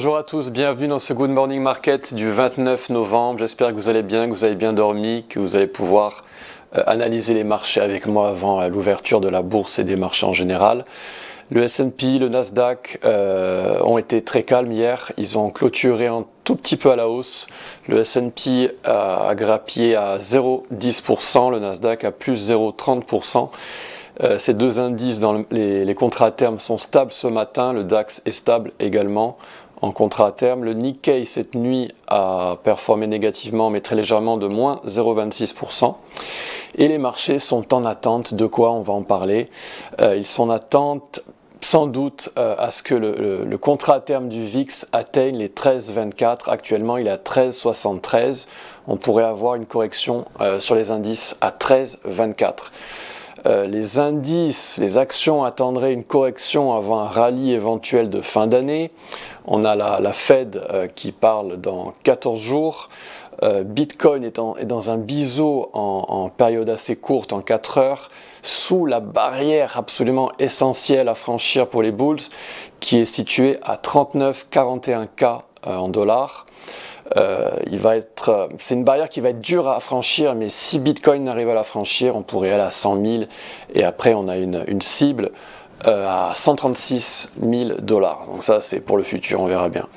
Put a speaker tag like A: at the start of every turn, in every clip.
A: Bonjour à tous, bienvenue dans ce Good Morning Market du 29 novembre. J'espère que vous allez bien, que vous avez bien dormi, que vous allez pouvoir analyser les marchés avec moi avant l'ouverture de la bourse et des marchés en général. Le S&P, le Nasdaq ont été très calmes hier. Ils ont clôturé un tout petit peu à la hausse. Le S&P a grappillé à 0,10%, le Nasdaq à plus 0,30%. Ces deux indices dans les contrats à terme sont stables ce matin. Le DAX est stable également en contrat à terme. Le Nikkei cette nuit a performé négativement mais très légèrement de moins 0,26%. Et les marchés sont en attente de quoi? On va en parler. Ils sont en attente sans doute à ce que le contrat à terme du VIX atteigne les 13,24. Actuellement, il est à 13,73. On pourrait avoir une correction sur les indices à 13,24. Les indices, les actions attendraient une correction avant un rallye éventuel de fin d'année. On a la Fed qui parle dans 14 jours. Bitcoin est dans un biseau en période assez courte, en 4 heures, sous la barrière absolument essentielle à franchir pour les bulls, qui est située à 39,41K en dollars. C'est une barrière qui va être dure à franchir, mais si Bitcoin arrive à la franchir, on pourrait aller à 100 000 et après on a une cible à 136 000 dollars. Donc ça c'est pour le futur, on verra bien.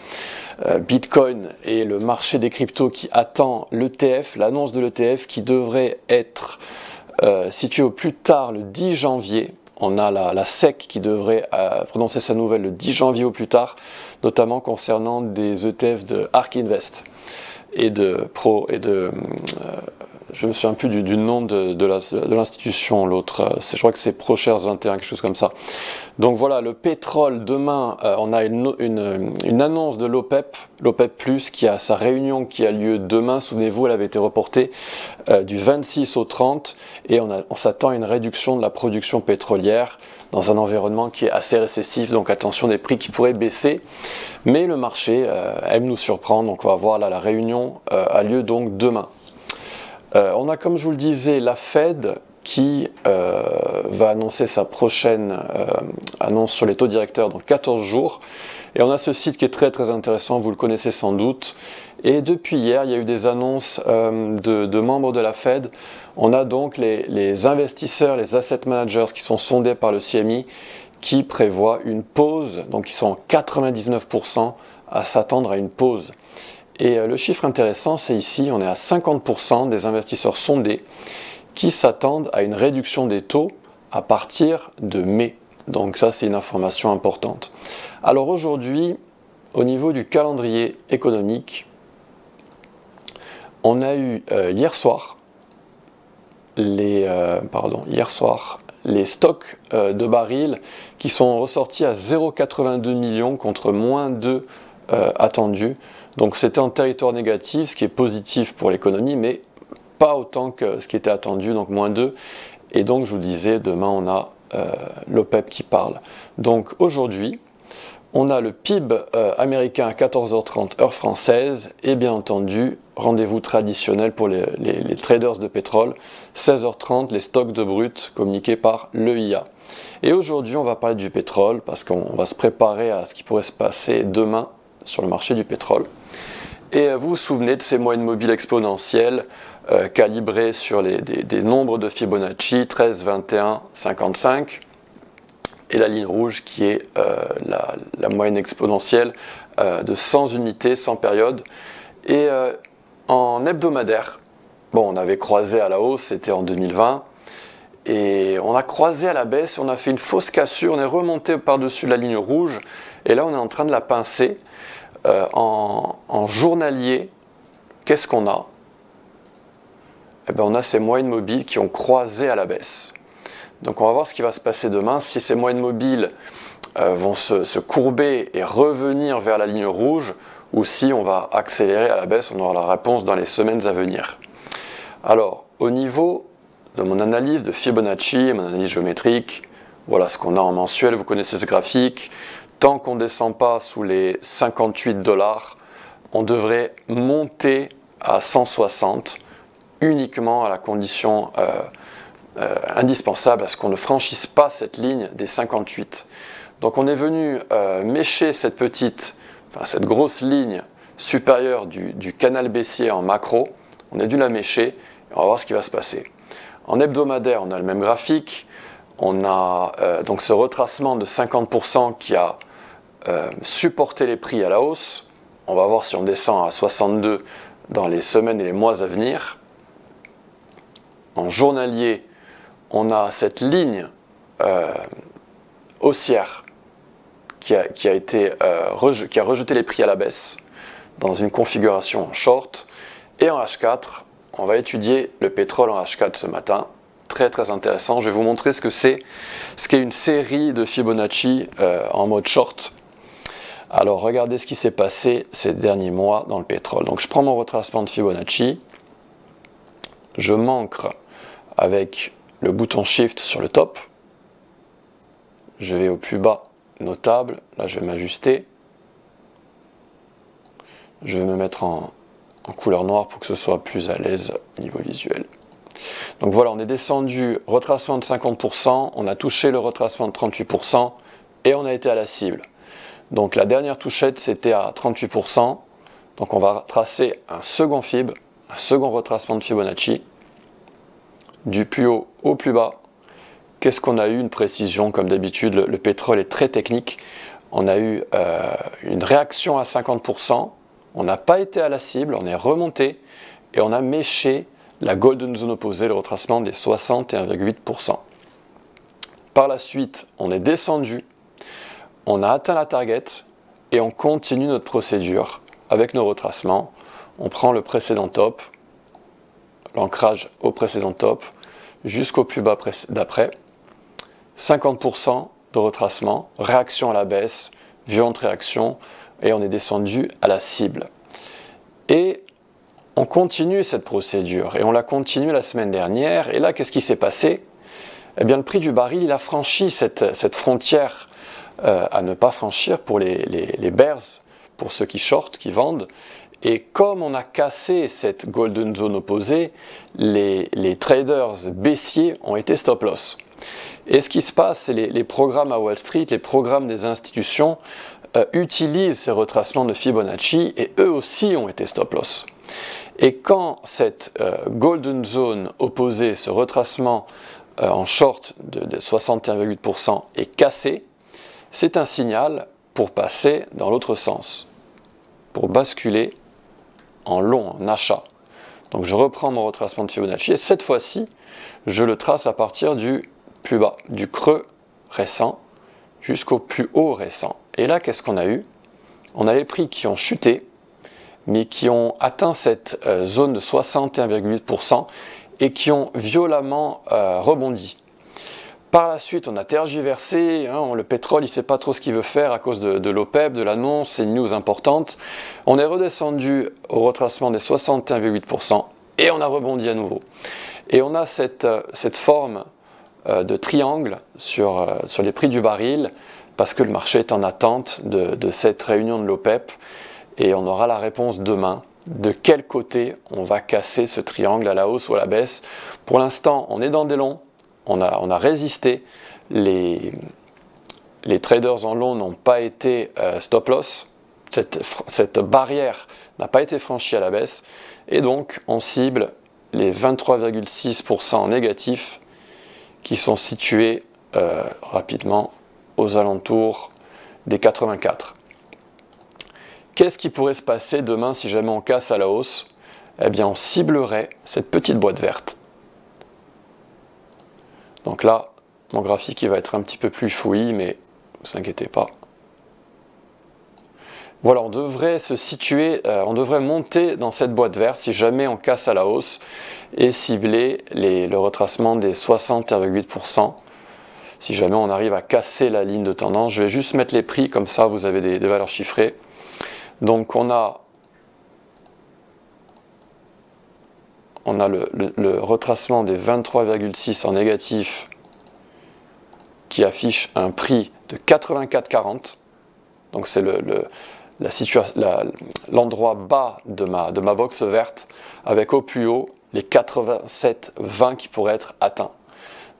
A: Bitcoin et le marché des cryptos qui attend l'ETF, l'annonce de l'ETF qui devrait être située au plus tard le 10 janvier. On a la SEC qui devrait prononcer sa nouvelle le 10 janvier au plus tard, notamment concernant des ETF de ARK Invest et je me souviens plus du nom de l'institution, l'autre, je crois que c'est ProShares 21, quelque chose comme ça. Donc voilà, le pétrole, demain, on a une annonce de l'OPEP, l'OPEP+, qui a sa réunion qui a lieu demain. Souvenez-vous, elle avait été reportée du 26 au 30, et on s'attend à une réduction de la production pétrolière dans un environnement qui est assez récessif, donc attention des prix qui pourraient baisser. Mais le marché aime nous surprendre, donc on va voir là, la réunion a lieu donc demain. On a, comme je vous le disais, la Fed qui va annoncer sa prochaine annonce sur les taux directeurs dans 14 jours. Et on a ce site qui est très très intéressant, vous le connaissez sans doute. Et depuis hier, il y a eu des annonces de membres de la Fed. On a donc les investisseurs, les asset managers qui sont sondés par le CME qui prévoient une pause, donc ils sont en 99% à s'attendre à une pause. Et le chiffre intéressant, c'est ici, on est à 50% des investisseurs sondés qui s'attendent à une réduction des taux à partir de mai. Donc ça, c'est une information importante. Alors aujourd'hui, au niveau du calendrier économique, on a eu hier soir les stocks de barils qui sont ressortis à 0,82 millions contre moins 2 attendus. Donc c'était en territoire négatif, ce qui est positif pour l'économie, mais pas autant que ce qui était attendu, donc moins 2. Et donc je vous disais, demain on a l'OPEP qui parle. Donc aujourd'hui, on a le PIB américain à 14h30 heure française, et bien entendu, rendez-vous traditionnel pour les traders de pétrole, 16h30, les stocks de brut communiqués par l'EIA. Et aujourd'hui, on va parler du pétrole, parce qu'on va se préparer à ce qui pourrait se passer demain sur le marché du pétrole. Et vous vous souvenez de ces moyennes mobiles exponentielles calibrées sur des nombres de Fibonacci, 13, 21, 55, et la ligne rouge qui est la moyenne exponentielle de 100 unités, 100 périodes. Et en hebdomadaire, bon, on avait croisé à la hausse, c'était en 2020, et on a croisé à la baisse, on a fait une fausse cassure, on est remonté par-dessus la ligne rouge, et là on est en train de la pincer. En journalier, qu'est-ce qu'on a? Eh bien, on a ces moyennes mobiles qui ont croisé à la baisse. Donc on va voir ce qui va se passer demain, si ces moyennes mobiles vont se courber et revenir vers la ligne rouge, ou si on va accélérer à la baisse. On aura la réponse dans les semaines à venir. Alors, au niveau de mon analyse de Fibonacci, mon analyse géométrique, voilà ce qu'on a en mensuel, vous connaissez ce graphique. Tant qu'on ne descend pas sous les 58 $, on devrait monter à 160, uniquement à la condition indispensable à ce qu'on ne franchisse pas cette ligne des 58. Donc on est venu mécher cette petite, enfin, cette grosse ligne supérieure du canal baissier en macro, on a dû la mécher, et on va voir ce qui va se passer. En hebdomadaire, on a le même graphique, on a donc ce retracement de 50% qui a supporté les prix à la hausse. On va voir si on descend à 62 dans les semaines et les mois à venir. En journalier, on a cette ligne haussière qui a rejeté les prix à la baisse dans une configuration en short. Et en H4, on va étudier le pétrole en H4 ce matin. Très très intéressant. Je vais vous montrer ce qu'est une série de Fibonacci en mode short. Alors regardez ce qui s'est passé ces derniers mois dans le pétrole. Donc je prends mon retracement de Fibonacci. Je m'ancre avec le bouton Shift sur le top. Je vais au plus bas notable. Là je vais m'ajuster. Je vais me mettre en couleur noire pour que ce soit plus à l'aise au niveau visuel. Donc voilà, on est descendu, retracement de 50%, on a touché le retracement de 38% et on a été à la cible. Donc la dernière touchette c'était à 38%, donc on va tracer un second fib, un second retracement de Fibonacci, du plus haut au plus bas. Qu'est-ce qu'on a eu? Une précision, comme d'habitude, le pétrole est très technique. On a eu une réaction à 50%, on n'a pas été à la cible, on est remonté et on a méché la golden zone opposée, le retracement des 61,8%. Par la suite, on est descendu, on a atteint la target et on continue notre procédure avec nos retracements. On prend le précédent top, l'ancrage au précédent top, jusqu'au plus bas d'après. 50% de retracement, réaction à la baisse, violente réaction, et on est descendu à la cible. Et on continue cette procédure, et on l'a continué la semaine dernière, et là, qu'est-ce qui s'est passé? Eh bien, le prix du baril, il a franchi cette frontière à ne pas franchir pour les bears, pour ceux qui shortent, qui vendent, et comme on a cassé cette golden zone opposée, les traders baissiers ont été stop loss. Et ce qui se passe, c'est les programmes à Wall Street, les programmes des institutions utilisent ces retracements de Fibonacci et eux aussi ont été stop loss. Et quand cette golden zone opposée, ce retracement en short de 61,8% est cassé, c'est un signal pour passer dans l'autre sens, pour basculer en long, en achat. Donc je reprends mon retracement de Fibonacci et cette fois-ci, je le trace à partir du plus bas, du creux récent jusqu'au plus haut récent. Et là, qu'est-ce qu'on a eu? On a les prix qui ont chuté, mais qui ont atteint cette zone de 61,8% et qui ont violemment rebondi. Par la suite, on a tergiversé, hein, le pétrole, il ne sait pas trop ce qu'il veut faire à cause de l'OPEP, de l'annonce, c'est une news importante. On est redescendu au retracement des 61,8% et on a rebondi à nouveau. Et on a cette forme de triangle sur les prix du baril, parce que le marché est en attente de cette réunion de l'OPEP, et on aura la réponse demain. De quel côté on va casser ce triangle, à la hausse ou à la baisse? Pour l'instant, on est dans des longs, on a résisté, les traders en long n'ont pas été stop loss, cette barrière n'a pas été franchie à la baisse, et donc on cible les 23,6% négatifs qui sont situés rapidement aux alentours des 84. Qu'est-ce qui pourrait se passer demain si jamais on casse à la hausse? Eh bien, on ciblerait cette petite boîte verte. Donc là, mon graphique il va être un petit peu plus fouillis, mais ne vous inquiétez pas. Voilà, on devrait se situer, on devrait monter dans cette boîte verte si jamais on casse à la hausse et cibler le retracement des 60,8%. Si jamais on arrive à casser la ligne de tendance, je vais juste mettre les prix, comme ça vous avez des valeurs chiffrées. Donc on a le retracement des 23,6 en négatif qui affiche un prix de 84,40. Donc c'est l'endroit bas de ma box verte, avec au plus haut les 87,20 qui pourraient être atteints.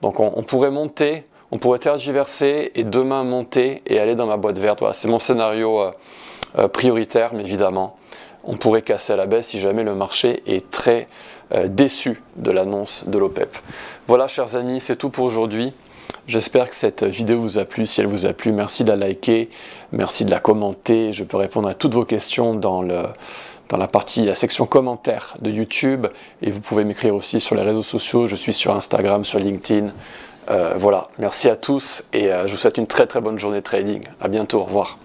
A: Donc on pourrait monter, on pourrait tergiverser et demain monter et aller dans ma boîte verte. Voilà, c'est mon scénario prioritaire, mais évidemment, on pourrait casser à la baisse si jamais le marché est très déçu de l'annonce de l'OPEP. Voilà, chers amis, c'est tout pour aujourd'hui. J'espère que cette vidéo vous a plu. Si elle vous a plu, merci de la liker, merci de la commenter. Je peux répondre à toutes vos questions dans la section commentaires de YouTube, et vous pouvez m'écrire aussi sur les réseaux sociaux. Je suis sur Instagram, sur LinkedIn. Voilà, merci à tous et je vous souhaite une très très bonne journée de trading. À bientôt, au revoir.